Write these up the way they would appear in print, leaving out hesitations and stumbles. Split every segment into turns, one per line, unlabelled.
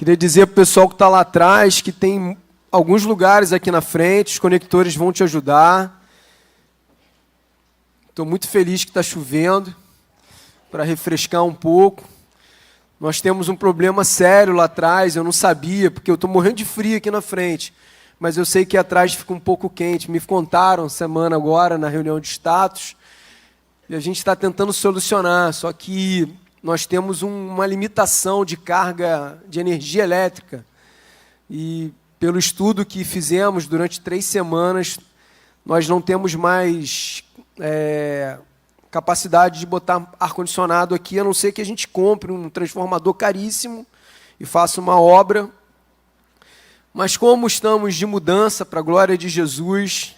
Queria dizer para o pessoal que está lá atrás que tem alguns lugares aqui na frente, os conectores vão te ajudar. Estou muito feliz que está chovendo, para refrescar um pouco. Nós temos um problema sério lá atrás, eu não sabia, porque eu estou morrendo de frio aqui na frente, mas eu sei que atrás fica um pouco quente. Me contaram semana agora, na reunião de status, e a gente está tentando solucionar, só que nós temos uma limitação de carga de energia elétrica. E pelo estudo que fizemos durante 3 semanas, nós não temos mais capacidade de botar ar-condicionado aqui, a não ser que a gente compre um transformador caríssimo e faça uma obra. Mas como estamos de mudança para a glória de Jesus,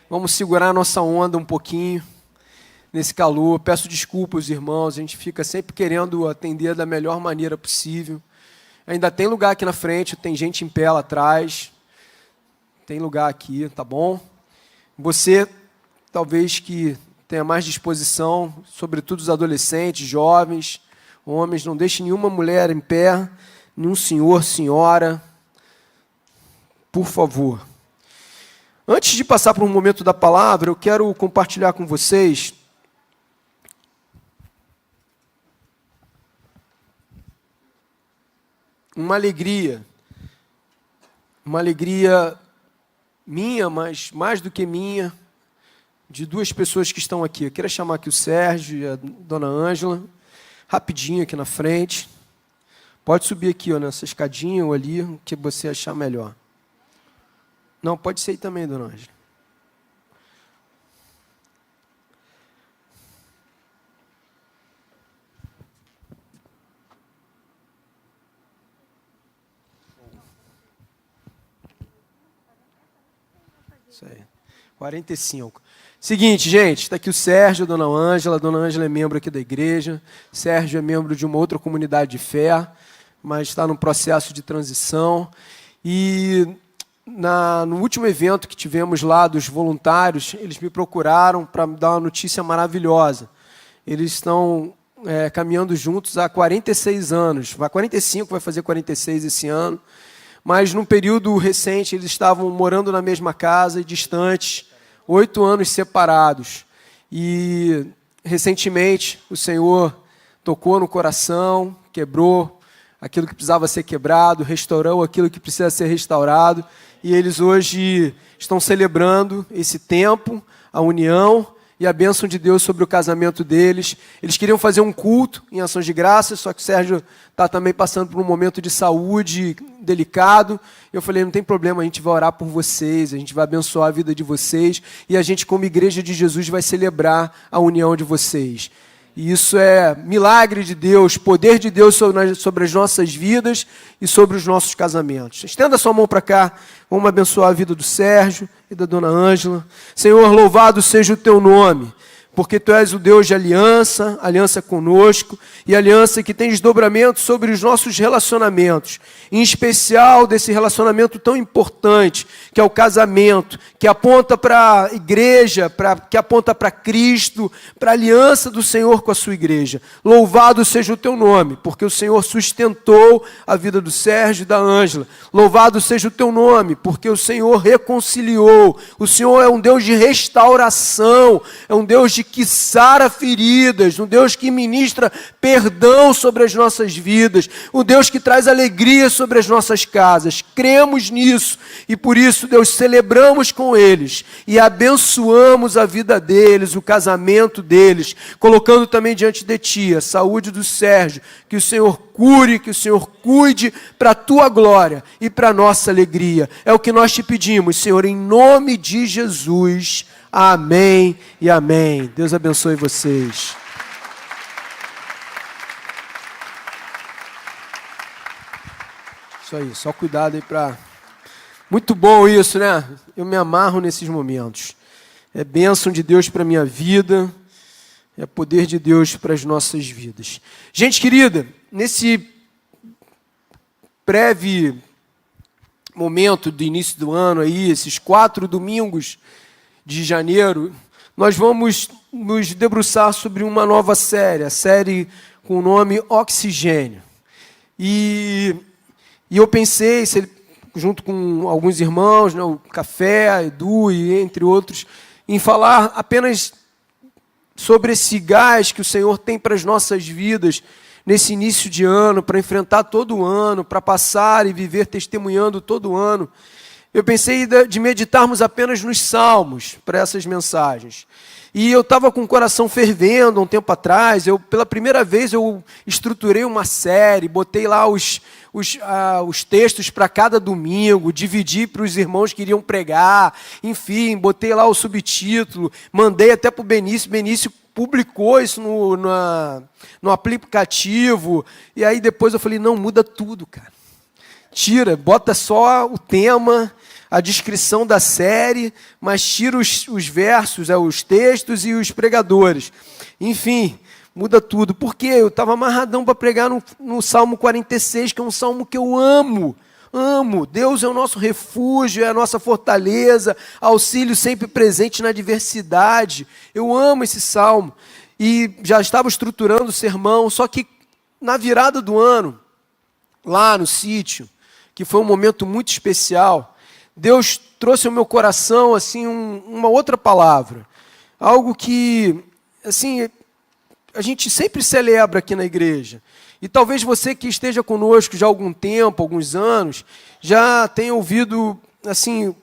vamos segurar a nossa onda um pouquinho nesse calor. Peço desculpas, irmãos, a gente fica sempre querendo atender da melhor maneira possível. Ainda tem lugar aqui na frente, tem gente em pé lá atrás, tem lugar aqui, tá bom? Você, talvez que tenha mais disposição, sobretudo os adolescentes, jovens, homens, não deixe nenhuma mulher em pé, nenhum senhor, senhora, por favor. Antes de passar para um momento da palavra, eu quero compartilhar com vocês uma alegria minha, mas mais do que minha, de 2 pessoas que estão aqui. Eu queria chamar aqui o Sérgio e a dona Ângela, rapidinho aqui na frente. Pode subir aqui, ó, nessa escadinha ou ali, o que você achar melhor. Não, pode ser aí também, dona Ângela. Isso aí. 45. Seguinte, gente, está aqui o Sérgio, a dona Ângela. A dona Ângela é membro aqui da igreja. Sérgio é membro de uma outra comunidade de fé, mas está num processo de transição. E no último evento que tivemos lá dos voluntários, eles me procuraram para me dar uma notícia maravilhosa. Eles estão caminhando juntos há 46 anos. Vai 45, vai fazer 46 esse ano. Mas, num período recente, eles estavam morando na mesma casa e distantes, 8 anos separados. E, recentemente, o Senhor tocou no coração, quebrou aquilo que precisava ser quebrado, restaurou aquilo que precisa ser restaurado. E eles hoje estão celebrando esse tempo, a união e a bênção de Deus sobre o casamento deles. Eles queriam fazer um culto em ações de graças, só que o Sérgio está também passando por um momento de saúde delicado. Eu falei, não tem problema, a gente vai orar por vocês, a gente vai abençoar a vida de vocês e a gente, como igreja de Jesus, vai celebrar a união de vocês. E isso é milagre de Deus, poder de Deus sobre as nossas vidas e sobre os nossos casamentos. Estenda a sua mão para cá, vamos abençoar a vida do Sérgio e da dona Ângela. Senhor, louvado seja o teu nome, porque tu és o Deus de aliança, aliança conosco, e aliança que tem desdobramento sobre os nossos relacionamentos, em especial desse relacionamento tão importante, que é o casamento, que aponta para a igreja, que aponta para Cristo, para a aliança do Senhor com a sua igreja. Louvado seja o teu nome, porque o Senhor sustentou a vida do Sérgio e da Ângela. Louvado seja o teu nome, porque o Senhor reconciliou. O Senhor é um Deus de restauração, é um Deus que sara feridas, um Deus que ministra perdão sobre as nossas vidas, um Deus que traz alegria sobre as nossas casas. Cremos nisso e por isso, Deus, celebramos com eles e abençoamos a vida deles, o casamento deles, colocando também diante de Ti a saúde do Sérgio, que o Senhor cure, que o Senhor cuide para a Tua glória e para a nossa alegria. É o que nós te pedimos, Senhor, em nome de Jesus. Amém e amém. Deus abençoe vocês. Isso aí, só cuidado aí para... Muito bom isso, né? Eu me amarro nesses momentos. É bênção de Deus para a minha vida, é poder de Deus para as nossas vidas. Gente querida, nesse breve momento do início do ano aí, esses 4 domingos de janeiro, nós vamos nos debruçar sobre uma nova série, a série com o nome Oxigênio. E E eu pensei, junto com alguns irmãos, né, o Café, Edu e entre outros, em falar apenas sobre esse gás que o Senhor tem para as nossas vidas nesse início de ano, para enfrentar todo o ano, para passar e viver testemunhando todo o ano. Eu pensei de meditarmos apenas nos salmos para essas mensagens. E eu estava com o coração fervendo um tempo atrás. Pela primeira vez eu estruturei uma série, botei lá os textos para cada domingo, dividi para os irmãos que iriam pregar, enfim, botei lá o subtítulo, mandei até para o Benício. Benício publicou isso no aplicativo. E aí depois eu falei, não, muda tudo, cara. Tira, bota só o tema, a descrição da série, mas tira os versos, os textos e os pregadores. Enfim, muda tudo. Por quê? Eu estava amarradão para pregar no Salmo 46, que é um salmo que eu amo. Amo. Deus é o nosso refúgio, é a nossa fortaleza, auxílio sempre presente na adversidade. Eu amo esse salmo. E já estava estruturando o sermão, só que na virada do ano, lá no sítio, que foi um momento muito especial, Deus trouxe ao meu coração assim uma outra palavra, algo que assim a gente sempre celebra aqui na igreja. E talvez você que esteja conosco já há algum tempo, alguns anos, já tenha ouvido assim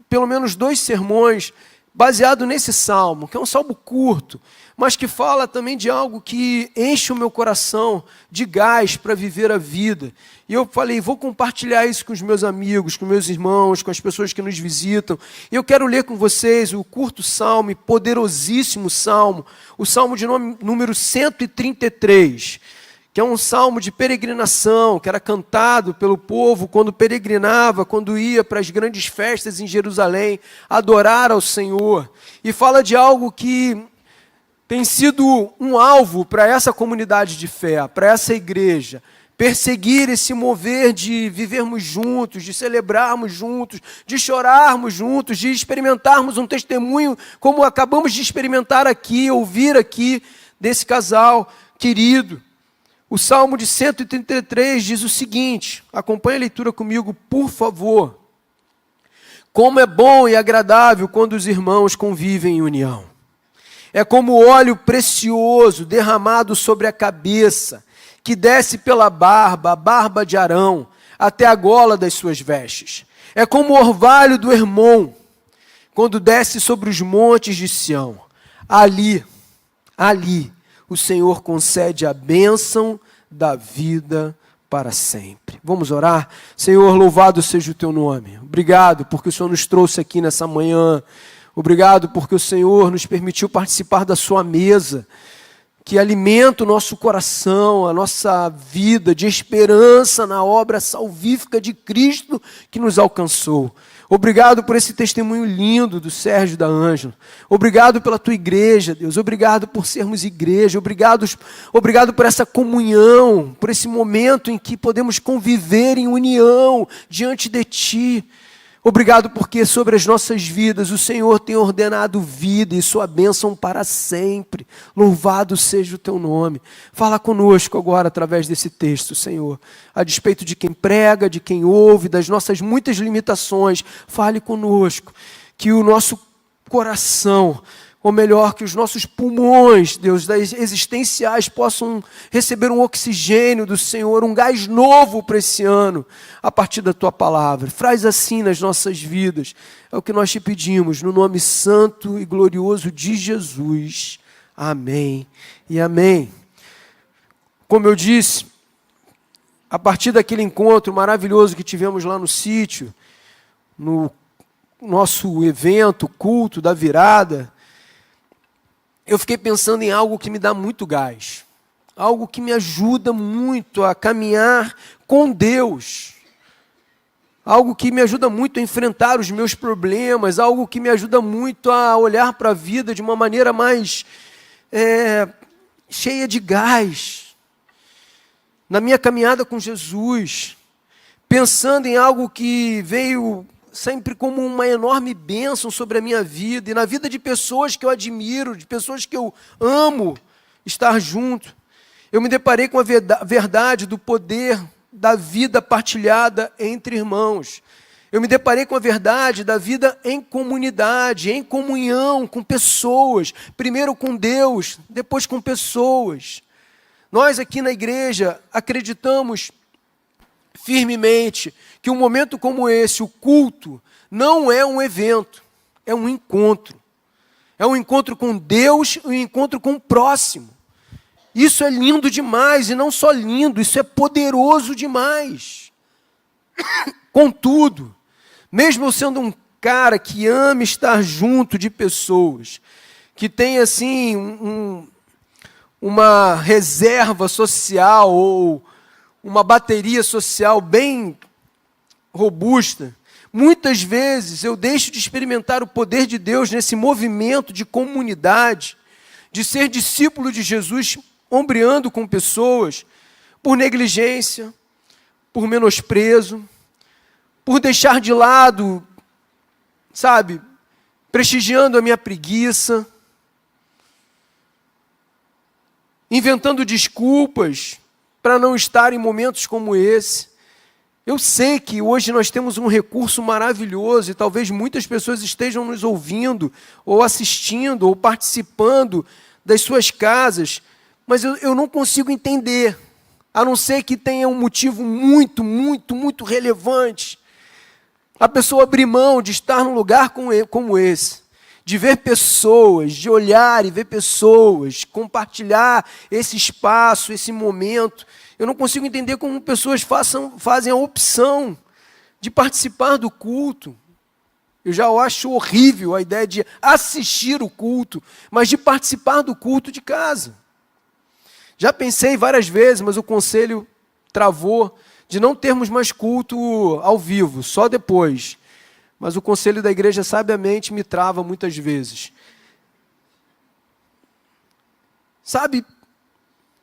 pelo menos 2 sermões baseado nesse salmo, que é um salmo curto, mas que fala também de algo que enche o meu coração de gás para viver a vida. E eu falei, vou compartilhar isso com os meus amigos, com meus irmãos, com as pessoas que nos visitam. E eu quero ler com vocês o curto salmo, poderosíssimo salmo, o salmo de número 133, que é um salmo de peregrinação, que era cantado pelo povo quando peregrinava, quando ia para as grandes festas em Jerusalém, adorar ao Senhor. E fala de algo que tem sido um alvo para essa comunidade de fé, para essa igreja, perseguir esse mover de vivermos juntos, de celebrarmos juntos, de chorarmos juntos, de experimentarmos um testemunho como acabamos de experimentar aqui, ouvir aqui desse casal querido. O Salmo de 133 diz o seguinte, acompanhe a leitura comigo, por favor. Como é bom e agradável quando os irmãos convivem em união. É como óleo precioso derramado sobre a cabeça, que desce pela barba, a barba de Arão, até a gola das suas vestes. É como o orvalho do Hermon, quando desce sobre os montes de Sião. Ali, o Senhor concede a bênção da vida para sempre. Vamos orar? Senhor, louvado seja o teu nome. Obrigado porque o Senhor nos trouxe aqui nessa manhã. Obrigado porque o Senhor nos permitiu participar da sua mesa, que alimenta o nosso coração, a nossa vida de esperança na obra salvífica de Cristo que nos alcançou. Obrigado por esse testemunho lindo do Sérgio e da Ângela. Obrigado pela tua igreja, Deus. Obrigado por sermos igreja. Obrigado por essa comunhão, por esse momento em que podemos conviver em união diante de ti. Obrigado porque sobre as nossas vidas o Senhor tem ordenado vida e sua bênção para sempre. Louvado seja o teu nome. Fala conosco agora através desse texto, Senhor. A despeito de quem prega, de quem ouve, das nossas muitas limitações, fale conosco. Que o nosso coração, ou melhor, que os nossos pulmões, Deus, das existenciais, possam receber um oxigênio do Senhor, um gás novo para esse ano, a partir da Tua palavra. Faz assim nas nossas vidas. É o que nós te pedimos, no nome santo e glorioso de Jesus. Amém e amém. Como eu disse, a partir daquele encontro maravilhoso que tivemos lá no sítio, no nosso evento, culto da virada, eu fiquei pensando em algo que me dá muito gás, algo que me ajuda muito a caminhar com Deus, algo que me ajuda muito a enfrentar os meus problemas, algo que me ajuda muito a olhar para a vida de uma maneira mais cheia de gás. Na minha caminhada com Jesus, pensando em algo que veio sempre como uma enorme bênção sobre a minha vida e na vida de pessoas que eu admiro, de pessoas que eu amo estar junto. Eu me deparei com a verdade do poder da vida partilhada entre irmãos. Eu me deparei com a verdade da vida em comunidade, em comunhão com pessoas, primeiro com Deus, depois com pessoas. Nós aqui na igreja acreditamos firmemente que um momento como esse, o culto, não é um evento, é um encontro. É um encontro com Deus e um encontro com o próximo. Isso é lindo demais, e não só lindo, isso é poderoso demais. Contudo, mesmo eu sendo um cara que ama estar junto de pessoas, que tem assim uma reserva social ou uma bateria social bem robusta, muitas vezes eu deixo de experimentar o poder de Deus nesse movimento de comunidade, de ser discípulo de Jesus, ombreando com pessoas, por negligência, por menosprezo, por deixar de lado, sabe, prestigiando a minha preguiça, inventando desculpas para não estar em momentos como esse. Eu sei que hoje nós temos um recurso maravilhoso e talvez muitas pessoas estejam nos ouvindo, ou assistindo, ou participando das suas casas, mas eu não consigo entender, a não ser que tenha um motivo muito, muito, muito relevante, a pessoa abrir mão de estar num lugar como esse, de ver pessoas, de olhar e ver pessoas, compartilhar esse espaço, esse momento. Eu não consigo entender como pessoas fazem a opção de participar do culto. Eu já acho horrível a ideia de assistir o culto, mas de participar do culto de casa. Já pensei várias vezes, mas o conselho travou de não termos mais culto ao vivo, só depois. Mas o conselho da igreja sabiamente me trava muitas vezes. Sabe,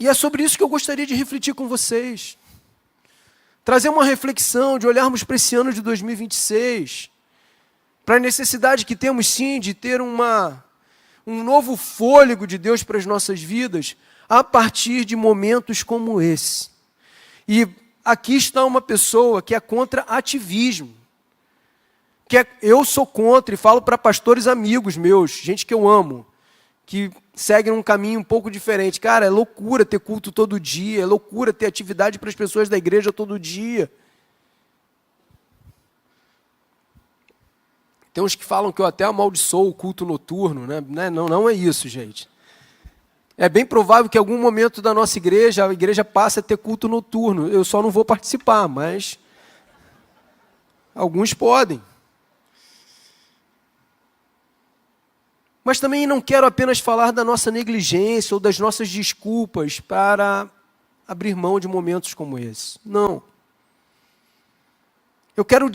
e é sobre isso que eu gostaria de refletir com vocês. Trazer uma reflexão, de olharmos para esse ano de 2026, para a necessidade que temos sim de ter um novo fôlego de Deus para as nossas vidas, a partir de momentos como esse. E aqui está uma pessoa que é contra ativismo. Eu sou contra e falo para pastores amigos meus, gente que eu amo, que seguem um caminho um pouco diferente. Cara, é loucura ter culto todo dia, é loucura ter atividade para as pessoas da igreja todo dia. Tem uns que falam que eu até amaldiçoo o culto noturno, né? Não é isso, gente. É bem provável que em algum momento da nossa igreja, a igreja passe a ter culto noturno. Eu só não vou participar, mas alguns podem. Mas também não quero apenas falar da nossa negligência ou das nossas desculpas para abrir mão de momentos como esse. Não. Eu quero,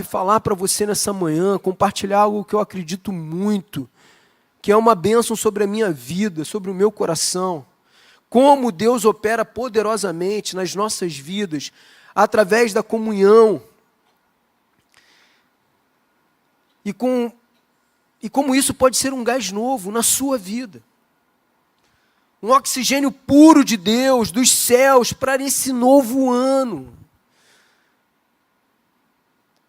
falar para você nessa manhã, compartilhar algo que eu acredito muito, que é uma bênção sobre a minha vida, sobre o meu coração. Como Deus opera poderosamente nas nossas vidas, através da comunhão. E como isso pode ser um gás novo na sua vida. Um oxigênio puro de Deus, dos céus, para esse novo ano.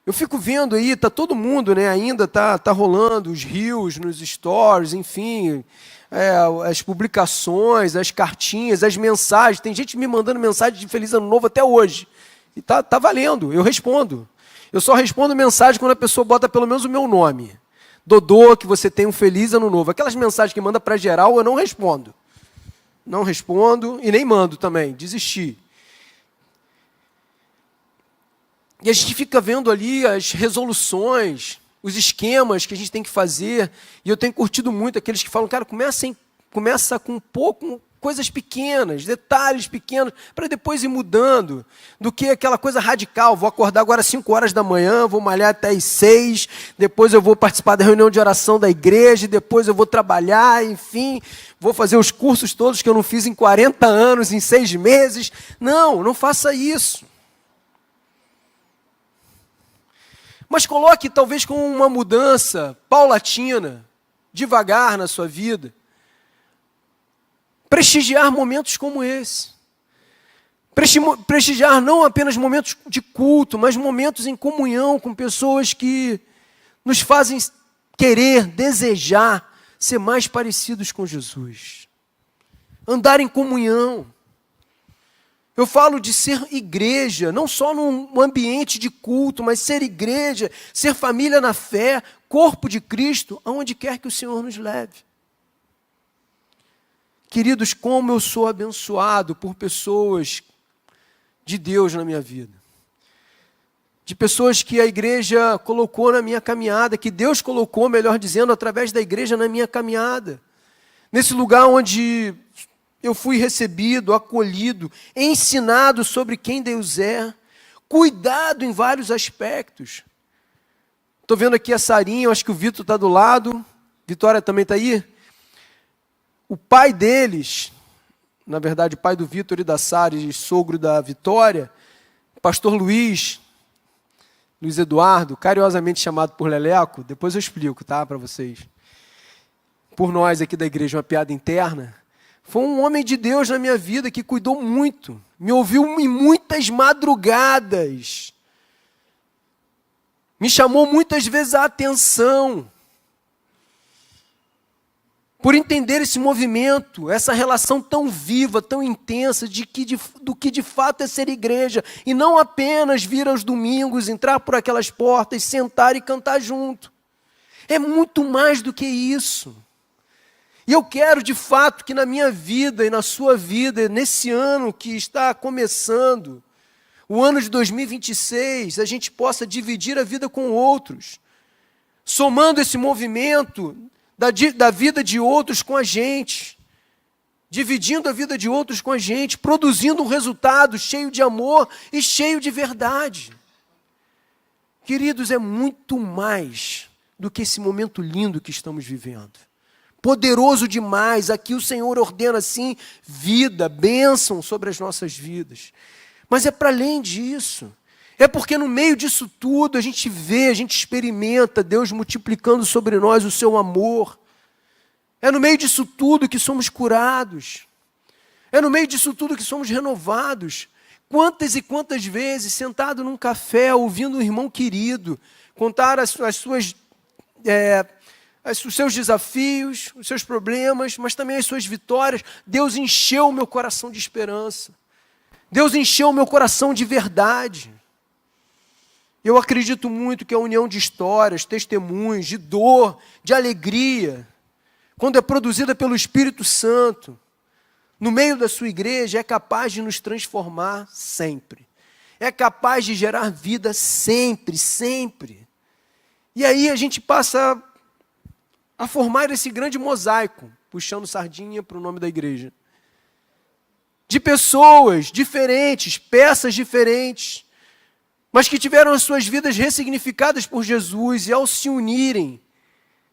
Eu fico vendo aí, está todo mundo, né, ainda está rolando os reels nos stories, enfim, as publicações, as cartinhas, as mensagens. Tem gente me mandando mensagem de Feliz Ano Novo até hoje. E tá valendo, eu respondo. Eu só respondo mensagem quando a pessoa bota pelo menos o meu nome. Dodô, que você tenha um Feliz Ano Novo. Aquelas mensagens que manda para geral, eu não respondo. Não respondo e nem mando também, desisti. E a gente fica vendo ali as resoluções, os esquemas que a gente tem que fazer. E eu tenho curtido muito aqueles que falam, cara, começa com coisas pequenas, detalhes pequenos, para depois ir mudando, do que aquela coisa radical. Vou acordar agora às 5 horas da manhã, vou malhar até às 6, depois eu vou participar da reunião de oração da igreja, depois eu vou trabalhar, enfim, vou fazer os cursos todos que eu não fiz em 40 anos, em 6 meses. Não faça isso. Mas coloque talvez com uma mudança paulatina, devagar na sua vida, prestigiar momentos como esse. Prestigiar não apenas momentos de culto, mas momentos em comunhão com pessoas que nos fazem querer, desejar ser mais parecidos com Jesus. Andar em comunhão. Eu falo de ser igreja, não só num ambiente de culto, mas ser igreja, ser família na fé, corpo de Cristo, aonde quer que o Senhor nos leve. Queridos, como eu sou abençoado por pessoas de Deus na minha vida. De pessoas que a igreja colocou na minha caminhada, que Deus colocou, melhor dizendo, através da igreja na minha caminhada. Nesse lugar onde eu fui recebido, acolhido, ensinado sobre quem Deus é, cuidado em vários aspectos. Estou vendo aqui a Sarinha, acho que o Vitor está do lado. Vitória também está aí? O pai deles, na verdade o pai do Vitor e da Sara e sogro da Vitória, o pastor Luiz Eduardo, carinhosamente chamado por Leleco, depois eu explico, tá, para vocês. Por nós aqui da igreja, uma piada interna. Foi um homem de Deus na minha vida que cuidou muito, me ouviu em muitas madrugadas, me chamou muitas vezes a atenção, por entender esse movimento, essa relação tão viva, tão intensa, do que de fato é ser igreja, e não apenas vir aos domingos, entrar por aquelas portas, sentar e cantar junto. É muito mais do que isso. E eu quero, de fato, que na minha vida e na sua vida, nesse ano que está começando, o ano de 2026, a gente possa dividir a vida com outros, somando esse movimento da vida de outros com a gente, dividindo a vida de outros com a gente, produzindo um resultado cheio de amor e cheio de verdade. Queridos, é muito mais do que esse momento lindo que estamos vivendo. Poderoso demais, aqui o Senhor ordena assim, vida, bênção sobre as nossas vidas. Mas é para além disso. É porque no meio disso tudo a gente vê, a gente experimenta Deus multiplicando sobre nós o seu amor. É no meio disso tudo que somos curados. É no meio disso tudo que somos renovados. Quantas e quantas vezes, sentado num café, ouvindo um irmão querido, contar os seus desafios, os seus problemas, mas também as suas vitórias, Deus encheu o meu coração de esperança. Deus encheu o meu coração de verdade. Eu acredito muito que a união de histórias, testemunhos, de dor, de alegria, quando é produzida pelo Espírito Santo, no meio da sua igreja, é capaz de nos transformar sempre. É capaz de gerar vida sempre, sempre. E aí a gente passa a formar esse grande mosaico, puxando sardinha para o nome da igreja, de pessoas diferentes, peças diferentes, mas que tiveram as suas vidas ressignificadas por Jesus e ao se unirem,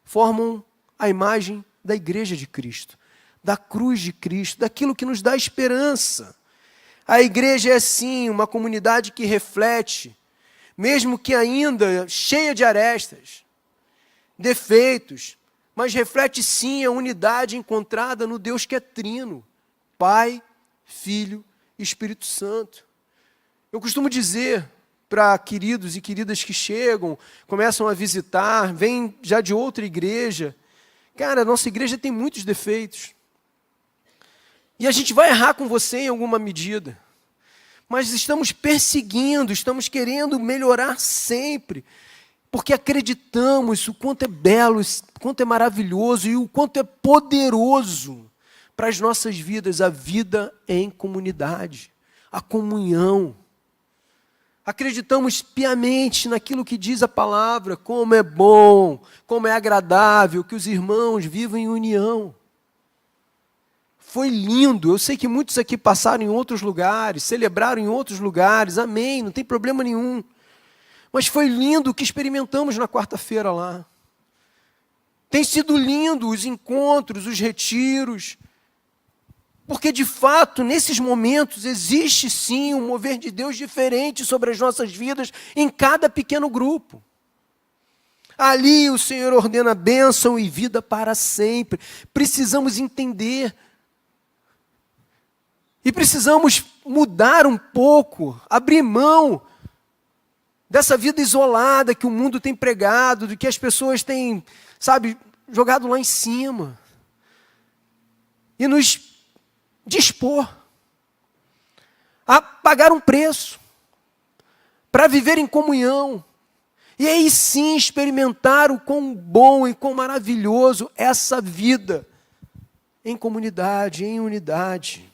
formam a imagem da igreja de Cristo, da cruz de Cristo, daquilo que nos dá esperança. A igreja é sim uma comunidade que reflete, mesmo que ainda cheia de arestas, defeitos, mas reflete sim a unidade encontrada no Deus que é trino, Pai, Filho e Espírito Santo. Eu costumo dizer para queridos e queridas que chegam, começam a visitar, vêm já de outra igreja. Cara, a nossa igreja tem muitos defeitos. E a gente vai errar com você em alguma medida. Mas estamos perseguindo, estamos querendo melhorar sempre. Porque acreditamos o quanto é belo, o quanto é maravilhoso e o quanto é poderoso para as nossas vidas, a vida em comunidade, a comunhão. Acreditamos piamente naquilo que diz a palavra, como é bom, como é agradável que os irmãos vivam em união. Foi lindo, eu sei que muitos aqui passaram em outros lugares, celebraram em outros lugares, amém, não tem problema nenhum. Mas foi lindo o que experimentamos na quarta-feira lá. Tem sido lindo os encontros, os retiros, porque de fato, nesses momentos, existe sim um mover de Deus diferente sobre as nossas vidas em cada pequeno grupo. Ali o Senhor ordena bênção e vida para sempre. Precisamos entender. E precisamos mudar um pouco, abrir mão dessa vida isolada que o mundo tem pregado, do que as pessoas têm, sabe, jogado lá em cima. E nos dispor a pagar um preço para viver em comunhão. E aí sim experimentar o quão bom e quão maravilhoso é essa vida em comunidade, em unidade.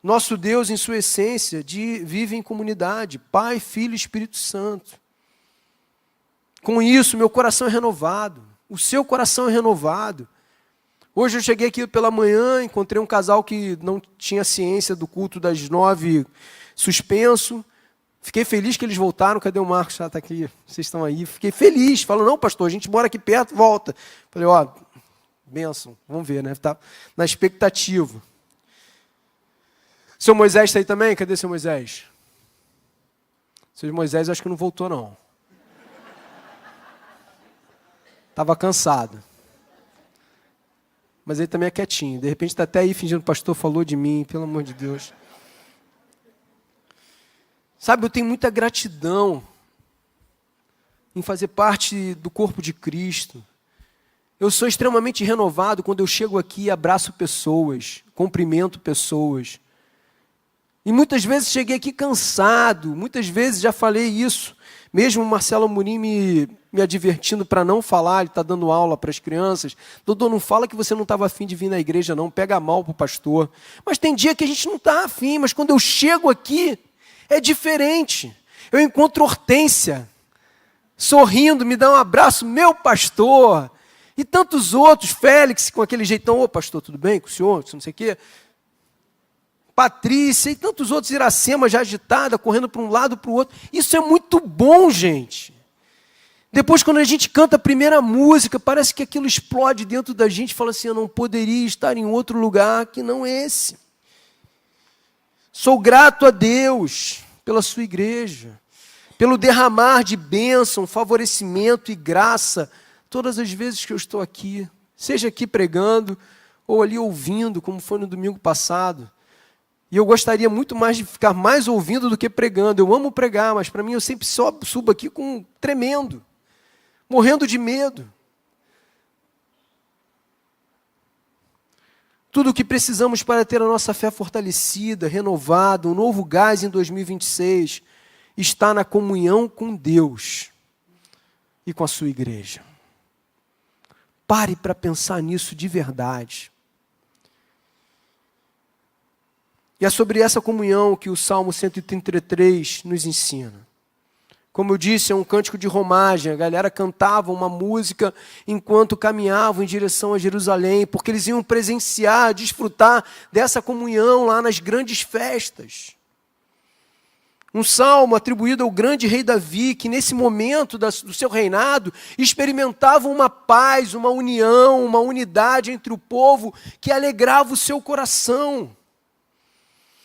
Nosso Deus, em sua essência, vive em comunidade, Pai, Filho e Espírito Santo. Com isso, meu coração é renovado, o seu coração é renovado. Hoje eu cheguei aqui pela manhã, encontrei um casal que não tinha ciência do culto das 9, suspenso. Fiquei feliz que eles voltaram. Cadê o Marcos? Ah, está aqui, vocês estão aí. Fiquei feliz. Falou, não, pastor, a gente mora aqui perto, volta. Falei, ó, bênção, vamos ver, né? Tá na expectativa. Seu Moisés está aí também? Cadê seu Moisés? Seu Moisés acho que não voltou, não. Estava cansado. Mas ele também é quietinho. De repente está até aí fingindo, o pastor falou de mim, pelo amor de Deus. Sabe, eu tenho muita gratidão em fazer parte do corpo de Cristo. Eu sou extremamente renovado quando eu chego aqui e abraço pessoas, cumprimento pessoas. E muitas vezes cheguei aqui cansado, muitas vezes já falei isso. Mesmo o Marcelo Amorim me advertindo para não falar, ele está dando aula para as crianças. Dodô, não fala que você não estava afim de vir na igreja não, pega mal para o pastor. Mas tem dia que a gente não está afim, mas quando eu chego aqui, é diferente. Eu encontro Hortência, sorrindo, me dá um abraço, meu pastor. E tantos outros, Félix, com aquele jeitão, ô pastor, tudo bem com o senhor? Não sei o quê. Patrícia e tantos outros, Iracema já agitada, correndo para um lado para o outro. Isso é muito bom, gente. Depois, quando a gente canta a primeira música, parece que aquilo explode dentro da gente, fala assim, eu não poderia estar em outro lugar que não esse. Sou grato a Deus pela sua igreja, pelo derramar de bênção, favorecimento e graça, todas as vezes que eu estou aqui, seja aqui pregando ou ali ouvindo, como foi no domingo passado. E eu gostaria muito mais de ficar mais ouvindo do que pregando. Eu amo pregar, mas para mim eu sempre subo aqui com tremendo, morrendo de medo. Tudo o que precisamos para ter a nossa fé fortalecida, renovada, um novo gás em 2026, está na comunhão com Deus e com a sua igreja. Pare para pensar nisso de verdade. E é sobre essa comunhão que o Salmo 133 nos ensina. Como eu disse, é um cântico de romagem. A galera cantava uma música enquanto caminhavam em direção a Jerusalém, porque eles iam presenciar, desfrutar dessa comunhão lá nas grandes festas. Um salmo atribuído ao grande rei Davi, que nesse momento do seu reinado experimentava uma paz, uma união, uma unidade entre o povo que alegrava o seu coração.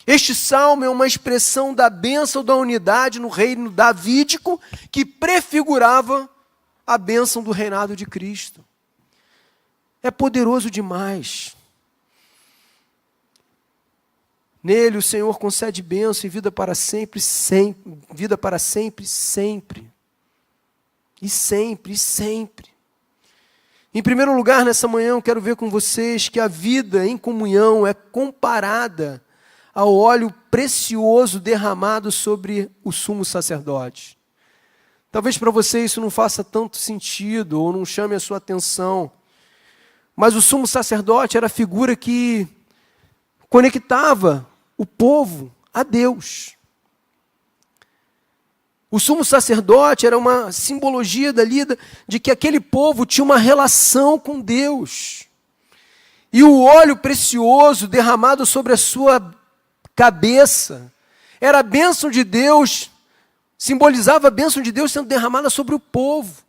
Este salmo é uma expressão da bênção da unidade no reino davídico que prefigurava a bênção do reinado de Cristo. É poderoso demais. Nele o Senhor concede bênção e vida para sempre, sempre. Vida para sempre, sempre. E sempre, e sempre. Em primeiro lugar, nessa manhã eu quero ver com vocês que a vida em comunhão é comparada ao óleo precioso derramado sobre o sumo sacerdote. Talvez para você isso não faça tanto sentido ou não chame a sua atenção, mas o sumo sacerdote era a figura que conectava o povo a Deus. O sumo sacerdote era uma simbologia de que aquele povo tinha uma relação com Deus. E o óleo precioso derramado sobre a sua cabeça era a bênção de Deus, simbolizava a bênção de Deus sendo derramada sobre o povo.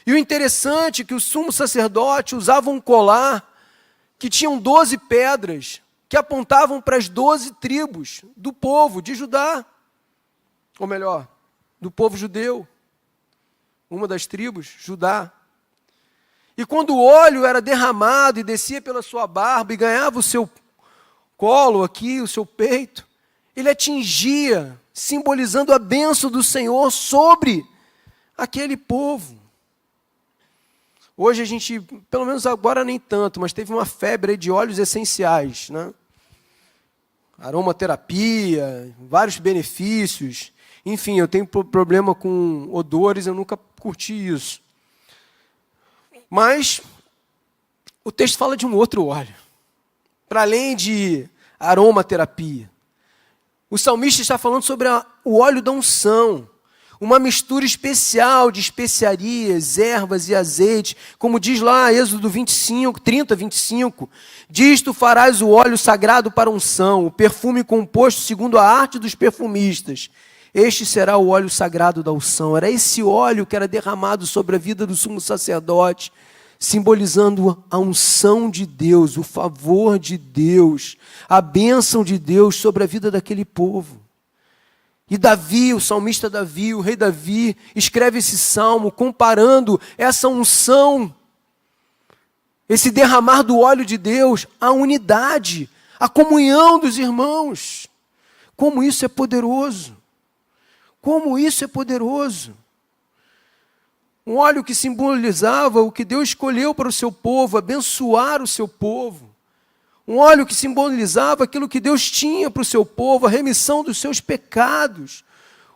E o interessante é que o sumo sacerdote usava um colar que tinham 12 pedras que apontavam para as 12 tribos do povo de Judá. Ou melhor, do povo judeu. Uma das tribos, Judá. E quando o óleo era derramado e descia pela sua barba e ganhava o seu colo aqui, o seu peito, ele atingia, simbolizando a bênção do Senhor sobre aquele povo. Hoje a gente, pelo menos agora nem tanto, mas teve uma febre aí de óleos essenciais, né? Aromaterapia, vários benefícios. Enfim, eu tenho problema com odores, eu nunca curti isso. Mas o texto fala de um outro óleo. Para além de aromaterapia. O salmista está falando sobre o óleo da unção. Uma mistura especial de especiarias, ervas e azeite. Como diz lá Êxodo 30, 25. Disto farás o óleo sagrado para unção, o perfume composto segundo a arte dos perfumistas. Este será o óleo sagrado da unção. Era esse óleo que era derramado sobre a vida do sumo sacerdote, simbolizando a unção de Deus, o favor de Deus, a bênção de Deus sobre a vida daquele povo. E Davi, o salmista Davi, o rei Davi, escreve esse salmo comparando essa unção, esse derramar do óleo de Deus, à unidade, à comunhão dos irmãos. Como isso é poderoso! Como isso é poderoso! Um óleo que simbolizava o que Deus escolheu para o seu povo, abençoar o seu povo. Um óleo que simbolizava aquilo que Deus tinha para o seu povo, a remissão dos seus pecados.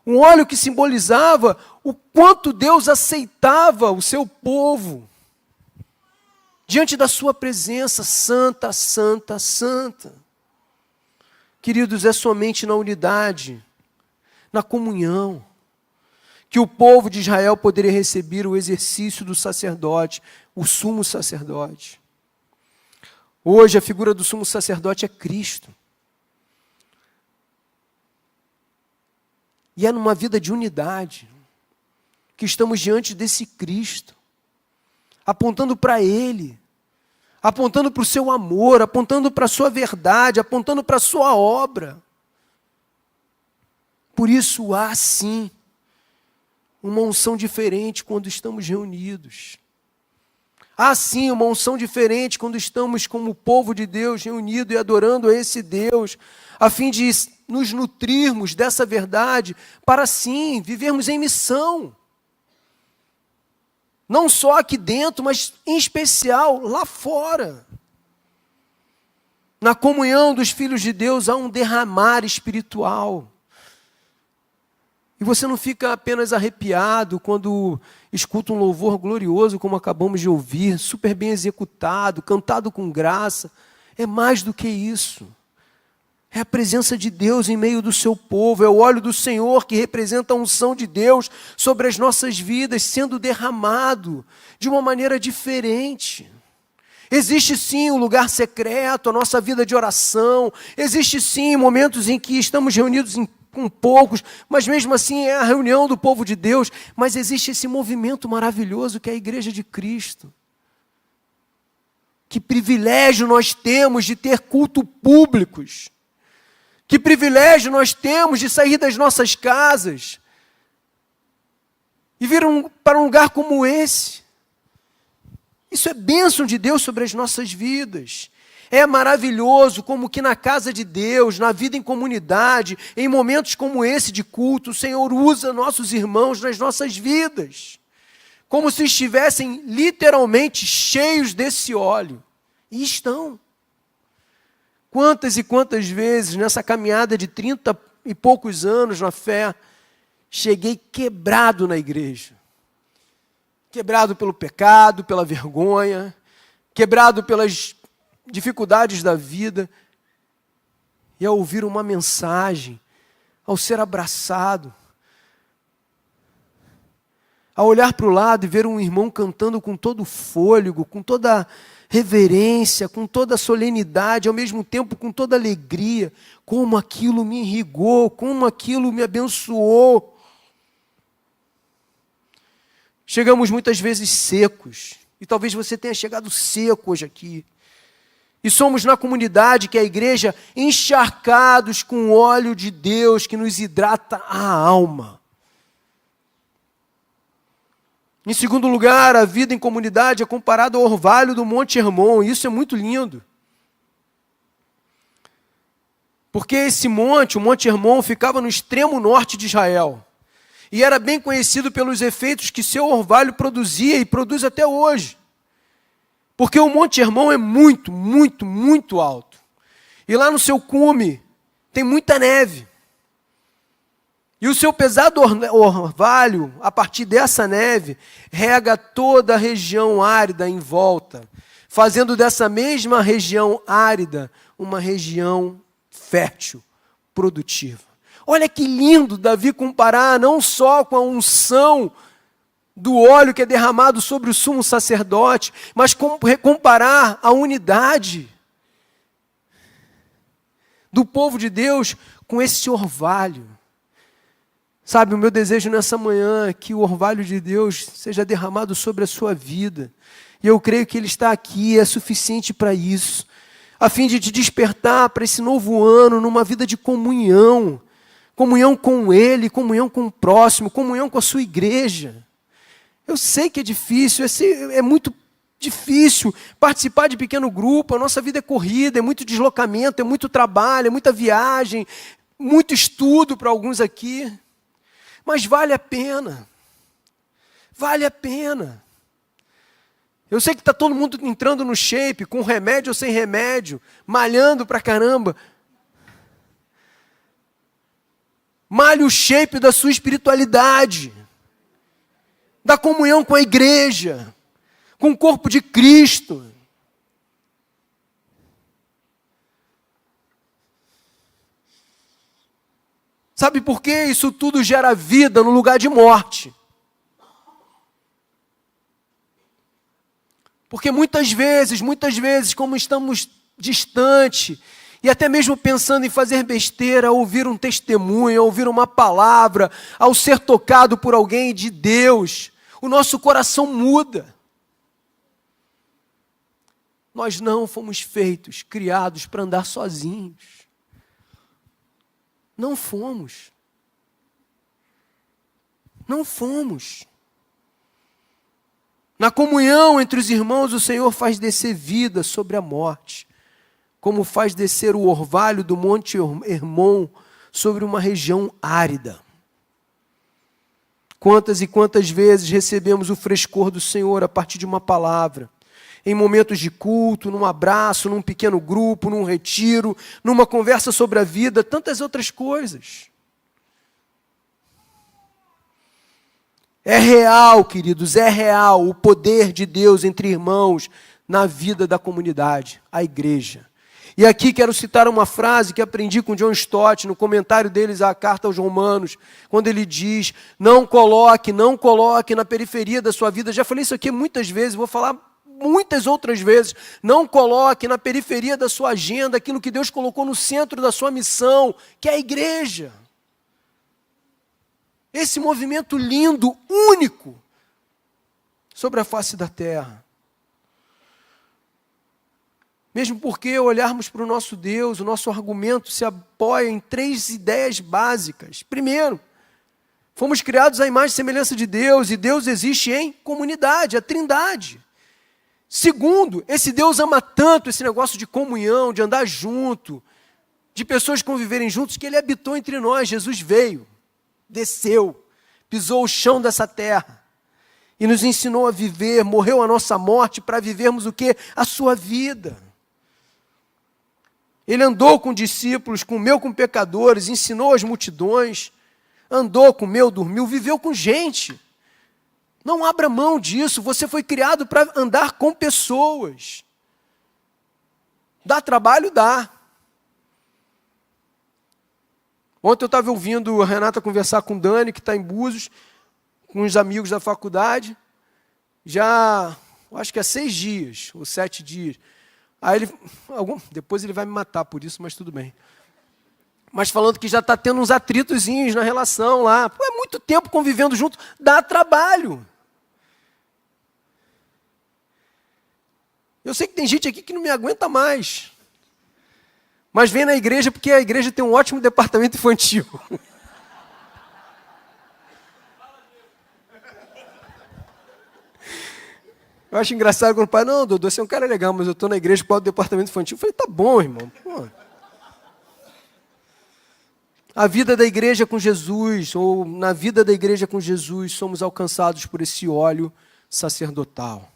Um óleo que simbolizava o quanto Deus aceitava o seu povo diante da sua presença santa, santa, santa. Queridos, é somente na unidade, na comunhão, que o povo de Israel poderia receber o exercício do sacerdote, o sumo sacerdote. Hoje a figura do sumo sacerdote é Cristo. E é numa vida de unidade que estamos diante desse Cristo, apontando para Ele, apontando para o seu amor, apontando para a sua verdade, apontando para a sua obra. Por isso há sim uma unção diferente quando estamos reunidos. Há sim uma unção diferente quando estamos como povo de Deus reunido e adorando a esse Deus, a fim de nos nutrirmos dessa verdade, para sim vivermos em missão. Não só aqui dentro, mas em especial lá fora. Na comunhão dos filhos de Deus há um derramar espiritual. E você não fica apenas arrepiado quando escuta um louvor glorioso, como acabamos de ouvir, super bem executado, cantado com graça. É mais do que isso. É a presença de Deus em meio do seu povo, é o óleo do Senhor que representa a unção de Deus sobre as nossas vidas, sendo derramado de uma maneira diferente. Existe sim um lugar secreto, a nossa vida de oração, existe sim momentos em que estamos reunidos com poucos, mas mesmo assim é a reunião do povo de Deus, mas existe esse movimento maravilhoso que é a Igreja de Cristo. Que privilégio nós temos de ter culto públicos. Que privilégio nós temos de sair das nossas casas e vir para um lugar como esse. Isso é bênção de Deus sobre as nossas vidas. É maravilhoso como que na casa de Deus, na vida em comunidade, em momentos como esse de culto, o Senhor usa nossos irmãos nas nossas vidas. Como se estivessem literalmente cheios desse óleo. E estão. Quantas e quantas vezes nessa caminhada de 30 e poucos anos na fé, cheguei quebrado na igreja. Quebrado pelo pecado, pela vergonha, quebrado pelas dificuldades da vida, e ao ouvir uma mensagem, ao ser abraçado, ao olhar para o lado e ver um irmão cantando com todo o fôlego, com toda reverência, com toda solenidade, ao mesmo tempo com toda alegria, como aquilo me irrigou, como aquilo me abençoou. Chegamos muitas vezes secos, e talvez você tenha chegado seco hoje aqui. E somos na comunidade, que é a igreja, encharcados com o óleo de Deus que nos hidrata a alma. Em segundo lugar, a vida em comunidade é comparada ao orvalho do Monte Hermon. Isso é muito lindo. Porque esse monte, o Monte Hermon, ficava no extremo norte de Israel. E era bem conhecido pelos efeitos que seu orvalho produzia e produz até hoje. Porque o Monte Hermon é muito, muito, muito alto. E lá no seu cume tem muita neve. E o seu pesado orvalho, a partir dessa neve, rega toda a região árida em volta, fazendo dessa mesma região árida uma região fértil, produtiva. Olha que lindo Davi comparar não só com a unção do óleo que é derramado sobre o sumo sacerdote, mas comparar a unidade do povo de Deus com esse orvalho. Sabe, o meu desejo nessa manhã é que o orvalho de Deus seja derramado sobre a sua vida. E eu creio que Ele está aqui, é suficiente para isso, a fim de te despertar para esse novo ano numa vida de comunhão. Comunhão com Ele, comunhão com o próximo, comunhão com a sua igreja. Eu sei que é difícil, é muito difícil participar de pequeno grupo, a nossa vida é corrida, é muito deslocamento, é muito trabalho, é muita viagem, muito estudo para alguns aqui. Mas vale a pena. Vale a pena. Eu sei que está todo mundo entrando no shape, com remédio ou sem remédio, malhando pra caramba. Malhe o shape da sua espiritualidade, da comunhão com a igreja, com o corpo de Cristo. Sabe por quê? Isso tudo gera vida no lugar de morte. Porque muitas vezes, como estamos distantes, e até mesmo pensando em fazer besteira, ao ouvir um testemunho, ao ouvir uma palavra, ao ser tocado por alguém de Deus, o nosso coração muda. Nós não fomos feitos, criados para andar sozinhos. Não fomos. Não fomos. Na comunhão entre os irmãos, o Senhor faz descer vida sobre a morte, como faz descer o orvalho do Monte Hermon sobre uma região árida. Quantas e quantas vezes recebemos o frescor do Senhor a partir de uma palavra, em momentos de culto, num abraço, num pequeno grupo, num retiro, numa conversa sobre a vida, tantas outras coisas. É real, queridos, é real o poder de Deus entre irmãos na vida da comunidade, a igreja. E aqui quero citar uma frase que aprendi com John Stott, no comentário deles à carta aos Romanos, quando ele diz, não coloque na periferia da sua vida. Já falei isso aqui muitas vezes, vou falar muitas outras vezes. Não coloque na periferia da sua agenda aquilo que Deus colocou no centro da sua missão, que é a igreja. Esse movimento lindo, único, sobre a face da terra. Mesmo porque olharmos para o nosso Deus, o nosso argumento se apoia em 3 ideias básicas. Primeiro, fomos criados à imagem e semelhança de Deus, e Deus existe em comunidade, a Trindade. Segundo, esse Deus ama tanto esse negócio de comunhão, de andar junto, de pessoas conviverem juntos, que Ele habitou entre nós. Jesus veio, desceu, pisou o chão dessa terra e nos ensinou a viver, morreu a nossa morte para vivermos o quê? A sua vida. Ele andou com discípulos, comeu com pecadores, ensinou as multidões, andou, comeu, dormiu, viveu com gente. Não abra mão disso, você foi criado para andar com pessoas. Dá trabalho? Dá. Ontem eu estava ouvindo a Renata conversar com o Dani, que está em Búzios, com os amigos da faculdade, já, acho que há 6 dias, ou 7 dias. Aí depois ele vai me matar por isso, mas tudo bem. Mas falando que já está tendo uns atritozinhos na relação lá. Pô, é muito tempo convivendo junto, dá trabalho. Eu sei que tem gente aqui que não me aguenta mais. Mas vem na igreja porque a igreja tem um ótimo departamento infantil. Eu acho engraçado quando o pai, não, Dodô, você é um cara legal, mas eu estou na igreja para o departamento infantil. Eu falei, tá bom, irmão. Pô. a vida da igreja com Jesus, ou na vida da igreja com Jesus, somos alcançados por esse óleo sacerdotal.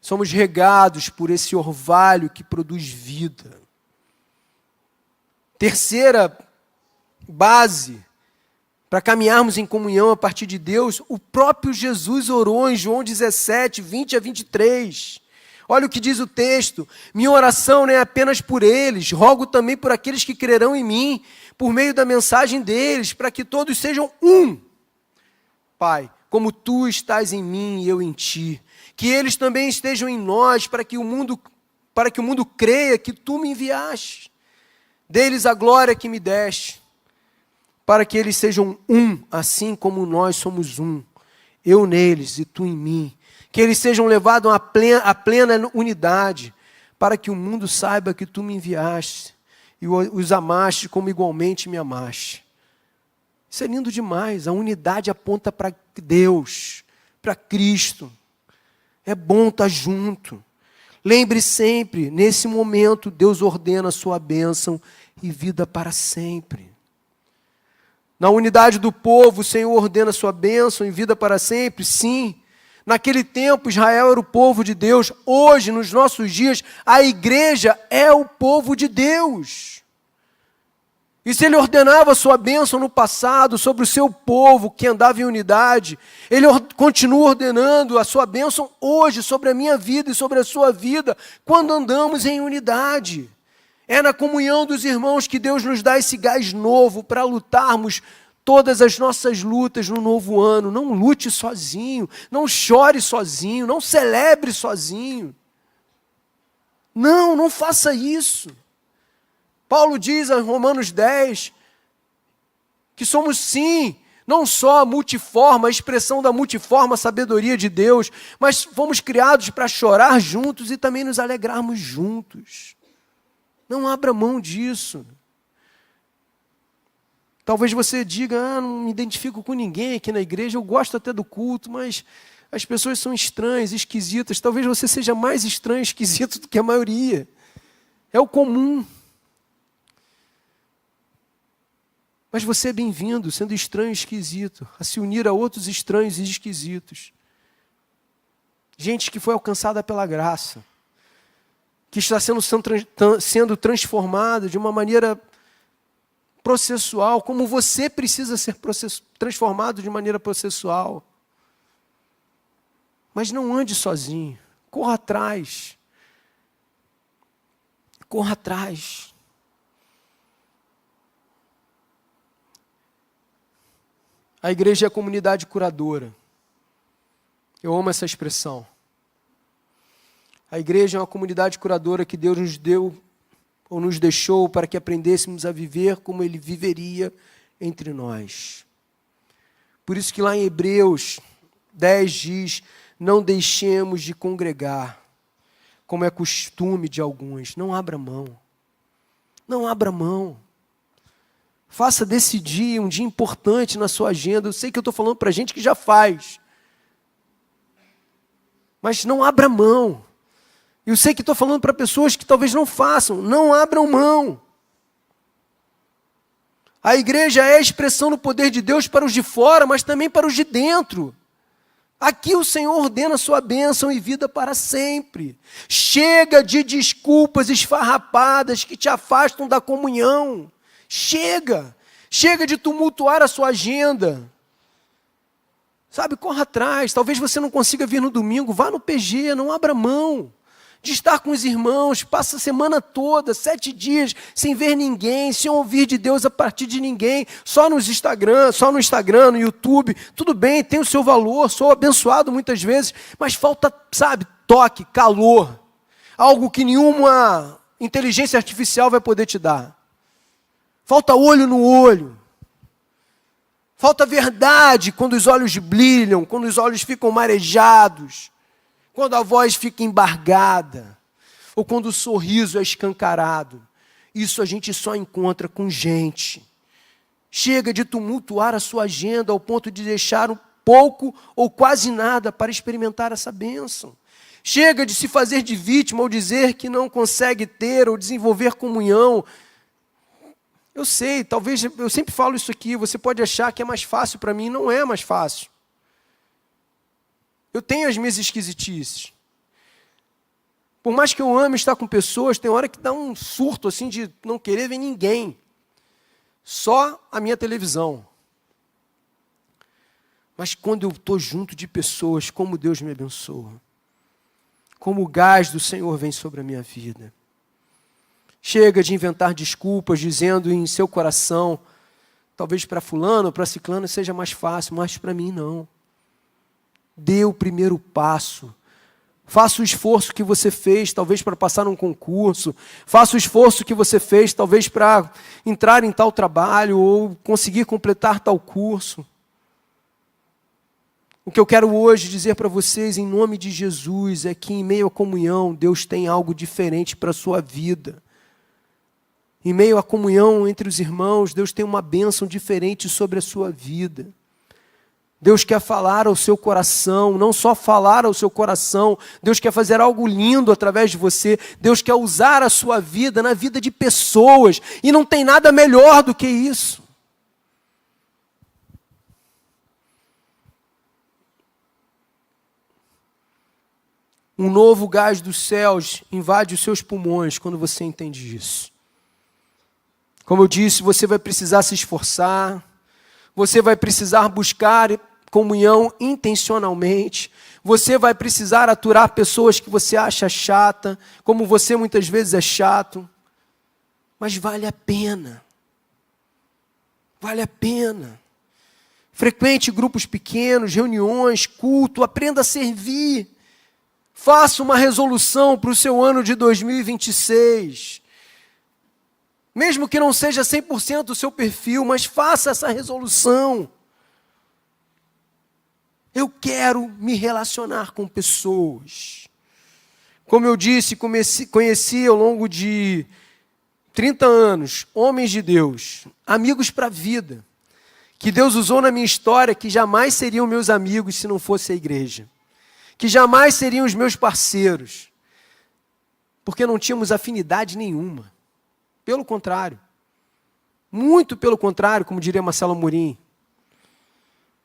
Somos regados por esse orvalho que produz vida. Terceira base para caminharmos em comunhão a partir de Deus, o próprio Jesus orou em João 17, 20 a 23. Olha o que diz o texto: minha oração não é apenas por eles, rogo também por aqueles que crerão em mim, por meio da mensagem deles, para que todos sejam um. Pai, como tu estás em mim e eu em ti, que eles também estejam em nós, para que o mundo creia que tu me enviaste. Dê-lhes a glória que me deste, para que eles sejam um, assim como nós somos um. Eu neles e tu em mim. Que eles sejam levados à plena unidade, para que o mundo saiba que tu me enviaste e os amaste como igualmente me amaste. Isso é lindo demais. A unidade aponta para Deus, para Cristo. É bom estar junto. Lembre sempre, nesse momento, Deus ordena a sua bênção e vida para sempre. Na unidade do povo, o Senhor ordena a sua bênção e vida para sempre, sim. Naquele tempo, Israel era o povo de Deus. Hoje, nos nossos dias, a igreja é o povo de Deus. E se ele ordenava a sua bênção no passado sobre o seu povo que andava em unidade, ele continua ordenando a sua bênção hoje sobre a minha vida e sobre a sua vida, quando andamos em unidade. É na comunhão dos irmãos que Deus nos dá esse gás novo para lutarmos todas as nossas lutas no novo ano. Não lute sozinho, não chore sozinho, não celebre sozinho. Não faça isso. Paulo diz em Romanos 10 que somos sim, não só a multiforma, a expressão da multiforma sabedoria de Deus, mas fomos criados para chorar juntos e também nos alegrarmos juntos. Não abra mão disso. Talvez você diga, não me identifico com ninguém aqui na igreja, eu gosto até do culto, mas as pessoas são estranhas, esquisitas. Talvez você seja mais estranho, esquisito do que a maioria. É o comum. Mas você é bem-vindo, sendo estranho e esquisito, a se unir a outros estranhos e esquisitos. Gente que foi alcançada pela graça, que está sendo transformada de uma maneira processual, como você precisa ser transformado de maneira processual. Mas não ande sozinho, corra atrás. Corra atrás. A igreja é a comunidade curadora. Eu amo essa expressão. A igreja é uma comunidade curadora que Deus nos deu ou nos deixou para que aprendêssemos a viver como Ele viveria entre nós. Por isso que lá em Hebreus 10 diz, não deixemos de congregar, como é costume de alguns. Não abra mão. Não abra mão. Faça desse dia um dia importante na sua agenda. Eu sei que eu estou falando para gente que já faz. Mas não abra mão. Eu sei que estou falando para pessoas que talvez não façam. Não abram mão. A igreja é a expressão do poder de Deus para os de fora, mas também para os de dentro. Aqui o Senhor ordena a sua bênção e vida para sempre. Chega de desculpas esfarrapadas que te afastam da comunhão. Chega de tumultuar a sua agenda. Sabe, corra atrás. Talvez você não consiga vir no domingo, vá no PG, não abra mão de estar com os irmãos, passa a semana toda, 7 dias, sem ver ninguém, sem ouvir de Deus a partir de ninguém, só no Instagram, no YouTube. Tudo bem, tem o seu valor, sou abençoado muitas vezes, mas falta, toque, calor, algo que nenhuma inteligência artificial vai poder te dar. Falta olho no olho. Falta verdade quando os olhos brilham, quando os olhos ficam marejados, quando a voz fica embargada, ou quando o sorriso é escancarado. Isso a gente só encontra com gente. Chega de tumultuar a sua agenda ao ponto de deixar um pouco ou quase nada para experimentar essa bênção. Chega de se fazer de vítima ou dizer que não consegue ter ou desenvolver comunhão. Eu sei, talvez, eu sempre falo isso aqui, você pode achar que é mais fácil para mim, não é mais fácil. Eu tenho as minhas esquisitices. Por mais que eu ame estar com pessoas, tem hora que dá um surto assim de não querer ver ninguém. Só a minha televisão. Mas quando eu estou junto de pessoas, como Deus me abençoa. Como o gás do Senhor vem sobre a minha vida. Chega de inventar desculpas, dizendo em seu coração, talvez para fulano ou para ciclano seja mais fácil, mas para mim não. Dê o primeiro passo. Faça o esforço que você fez, talvez para passar num concurso. Faça o esforço que você fez, talvez para entrar em tal trabalho ou conseguir completar tal curso. O que eu quero hoje dizer para vocês, em nome de Jesus, é que em meio à comunhão, Deus tem algo diferente para a sua vida. Em meio à comunhão entre os irmãos, Deus tem uma bênção diferente sobre a sua vida. Deus quer falar ao seu coração, não só falar ao seu coração, Deus quer fazer algo lindo através de você, Deus quer usar a sua vida na vida de pessoas, e não tem nada melhor do que isso. Um novo gás dos céus invade os seus pulmões quando você entende isso. Como eu disse, você vai precisar se esforçar, você vai precisar buscar comunhão intencionalmente, você vai precisar aturar pessoas que você acha chata, como você muitas vezes é chato, mas vale a pena. Vale a pena. Frequente grupos pequenos, reuniões, culto, aprenda a servir. Faça uma resolução para o seu ano de 2026. Mesmo que não seja 100% o seu perfil, mas faça essa resolução. Eu quero me relacionar com pessoas. Como eu disse, conheci ao longo de 30 anos, homens de Deus, amigos para a vida, que Deus usou na minha história, que jamais seriam meus amigos se não fosse a igreja. Que jamais seriam os meus parceiros, porque não tínhamos afinidade nenhuma. Pelo contrário, muito pelo contrário, como diria Marcelo Amorim.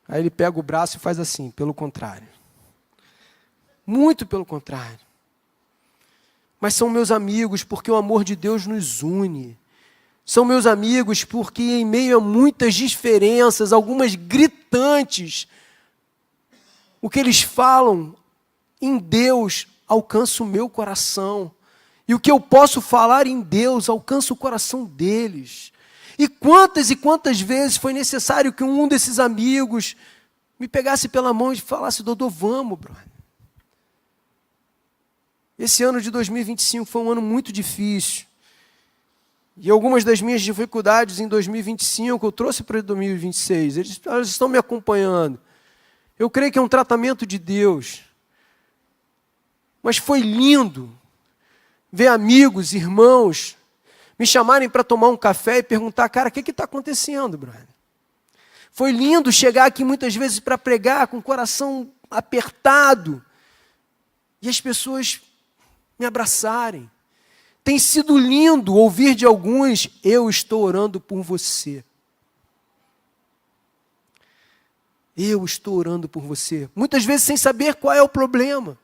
Aí ele pega o braço e faz assim, pelo contrário. Muito pelo contrário. Mas são meus amigos porque o amor de Deus nos une. São meus amigos porque em meio a muitas diferenças, algumas gritantes, o que eles falam em Deus alcança o meu coração. E o que eu posso falar em Deus alcança o coração deles. E quantas vezes foi necessário que um desses amigos me pegasse pela mão e falasse, Dodô, vamos, brother. Esse ano de 2025 foi um ano muito difícil. E algumas das minhas dificuldades em 2025 eu trouxe para 2026. Elas estão me acompanhando. Eu creio que é um tratamento de Deus. Mas foi lindo ver amigos, irmãos, me chamarem para tomar um café e perguntar, cara, o que está acontecendo, brother? Foi lindo chegar aqui muitas vezes para pregar com o coração apertado e as pessoas me abraçarem. Tem sido lindo ouvir de alguns, eu estou orando por você. Eu estou orando por você. Muitas vezes sem saber qual é o problema.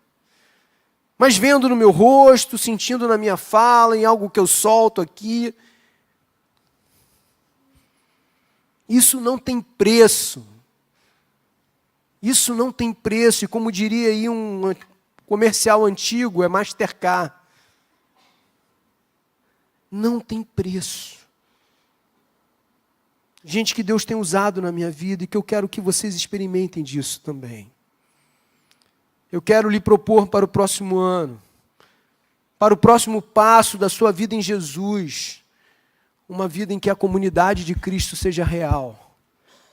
Mas vendo no meu rosto, sentindo na minha fala, em algo que eu solto aqui. Isso não tem preço. Isso não tem preço. E como diria aí um comercial antigo, é Mastercard. Não tem preço. Gente que Deus tem usado na minha vida e que eu quero que vocês experimentem disso também. Eu quero lhe propor para o próximo ano, para o próximo passo da sua vida em Jesus, uma vida em que a comunidade de Cristo seja real,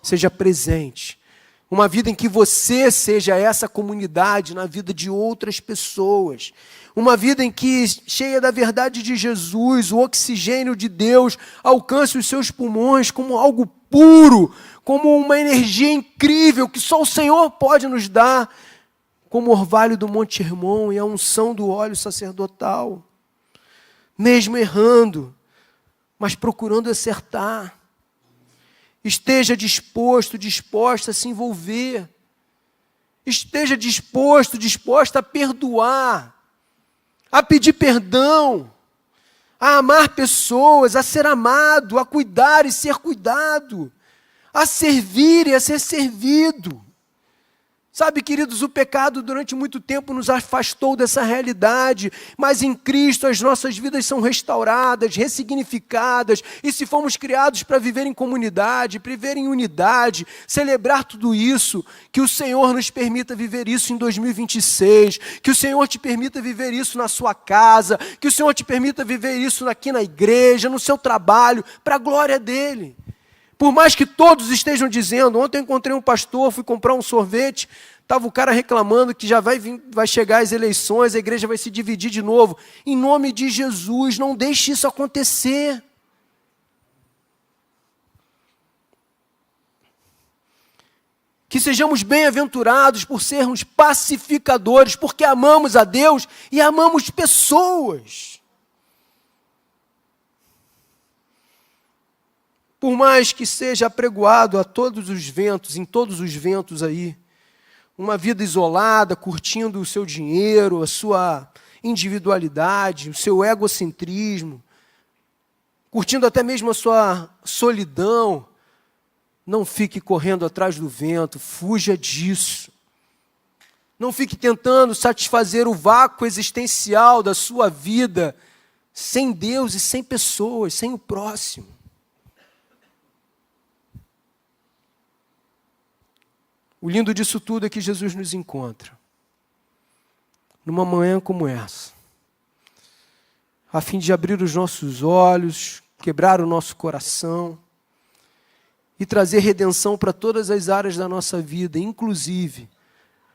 seja presente. Uma vida em que você seja essa comunidade na vida de outras pessoas. Uma vida em que, cheia da verdade de Jesus, o oxigênio de Deus alcance os seus pulmões como algo puro, como uma energia incrível que só o Senhor pode nos dar, como o orvalho do Monte Hermon e a unção do óleo sacerdotal. Mesmo errando, mas procurando acertar. Esteja disposto, disposta a se envolver. Esteja disposto, disposta a perdoar, a pedir perdão, a amar pessoas, a ser amado, a cuidar e ser cuidado, a servir e a ser servido. Sabe, queridos, o pecado durante muito tempo nos afastou dessa realidade, mas em Cristo as nossas vidas são restauradas, ressignificadas, e se fomos criados para viver em comunidade, para viver em unidade, celebrar tudo isso, que o Senhor nos permita viver isso em 2026, que o Senhor te permita viver isso na sua casa, que o Senhor te permita viver isso aqui na igreja, no seu trabalho, para a glória dEle. Por mais que todos estejam dizendo, ontem eu encontrei um pastor, fui comprar um sorvete, estava o cara reclamando que já vai chegar as eleições, a igreja vai se dividir de novo. Em nome de Jesus, não deixe isso acontecer. Que sejamos bem-aventurados por sermos pacificadores, porque amamos a Deus e amamos pessoas. Por mais que seja apregoado a todos os ventos, em todos os ventos aí, uma vida isolada, curtindo o seu dinheiro, a sua individualidade, o seu egocentrismo, curtindo até mesmo a sua solidão, não fique correndo atrás do vento, fuja disso. Não fique tentando satisfazer o vácuo existencial da sua vida, sem Deus e sem pessoas, sem o próximo. O lindo disso tudo é que Jesus nos encontra, numa manhã como essa, a fim de abrir os nossos olhos, quebrar o nosso coração e trazer redenção para todas as áreas da nossa vida, inclusive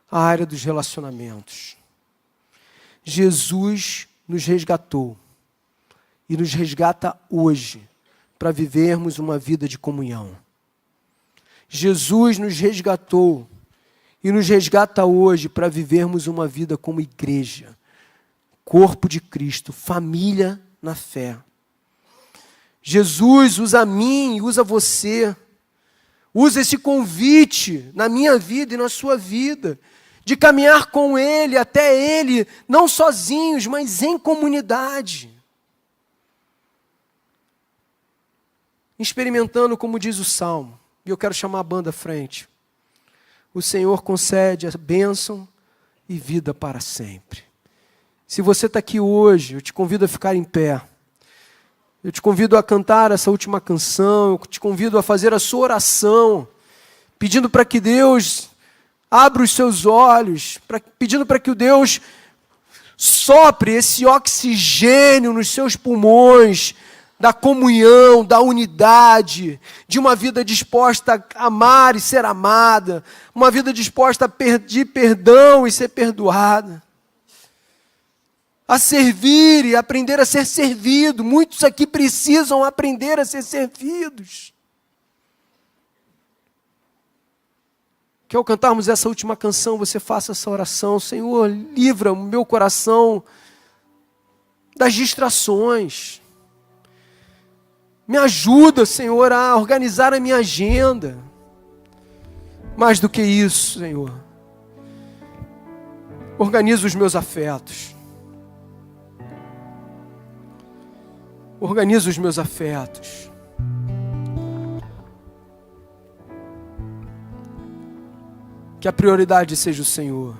a área dos relacionamentos. Jesus nos resgatou e nos resgata hoje para vivermos uma vida de comunhão. Jesus nos resgatou e nos resgata hoje para vivermos uma vida como igreja, corpo de Cristo, família na fé. Jesus usa a mim e usa você, usa esse convite na minha vida e na sua vida, de caminhar com Ele, até Ele, não sozinhos, mas em comunidade. Experimentando, como diz o Salmo, e eu quero chamar a banda à frente. O Senhor concede a bênção e vida para sempre. Se você está aqui hoje, eu te convido a ficar em pé. Eu te convido a cantar essa última canção, eu te convido a fazer a sua oração, pedindo para que Deus abra os seus olhos, pedindo para que o Deus sopre esse oxigênio nos seus pulmões, da comunhão, da unidade, de uma vida disposta a amar e ser amada, uma vida disposta a pedir perdão e ser perdoada, a servir e aprender a ser servido. Muitos aqui precisam aprender a ser servidos. Que ao cantarmos essa última canção, você faça essa oração: Senhor, livra o meu coração das distrações. Me ajuda, Senhor, a organizar a minha agenda. Mais do que isso, Senhor, organiza os meus afetos. Organiza os meus afetos. Que a prioridade seja o Senhor.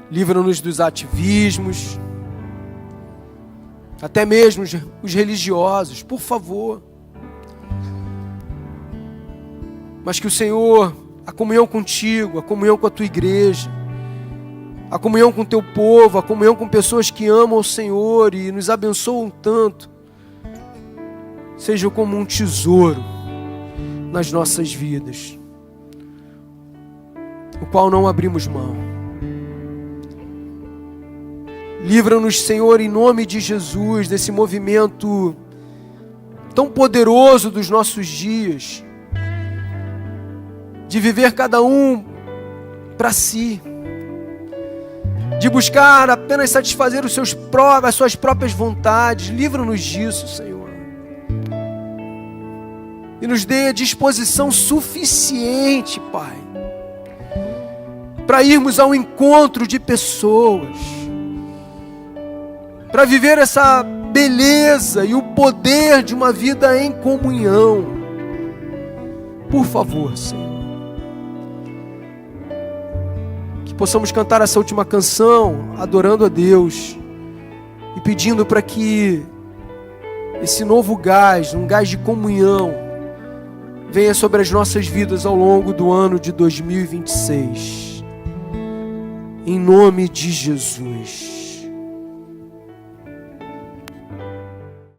Livra-nos dos ativismos, até mesmo os religiosos, por favor. Mas que o Senhor, a comunhão contigo, a comunhão com a tua igreja, a comunhão com o teu povo, a comunhão com pessoas que amam o Senhor e nos abençoam tanto, seja como um tesouro nas nossas vidas, o qual não abrimos mão. Livra-nos, Senhor, em nome de Jesus, desse movimento tão poderoso dos nossos dias, de viver cada um para si. de buscar apenas satisfazer as suas próprias vontades. Livra-nos disso, Senhor. E nos dê a disposição suficiente, Pai, para irmos ao encontro de pessoas, para viver essa beleza e o poder de uma vida em comunhão. Por favor, Senhor, que possamos cantar essa última canção, adorando a Deus e pedindo para que esse novo gás, um gás de comunhão, venha sobre as nossas vidas ao longo do ano de 2026. Em nome de Jesus.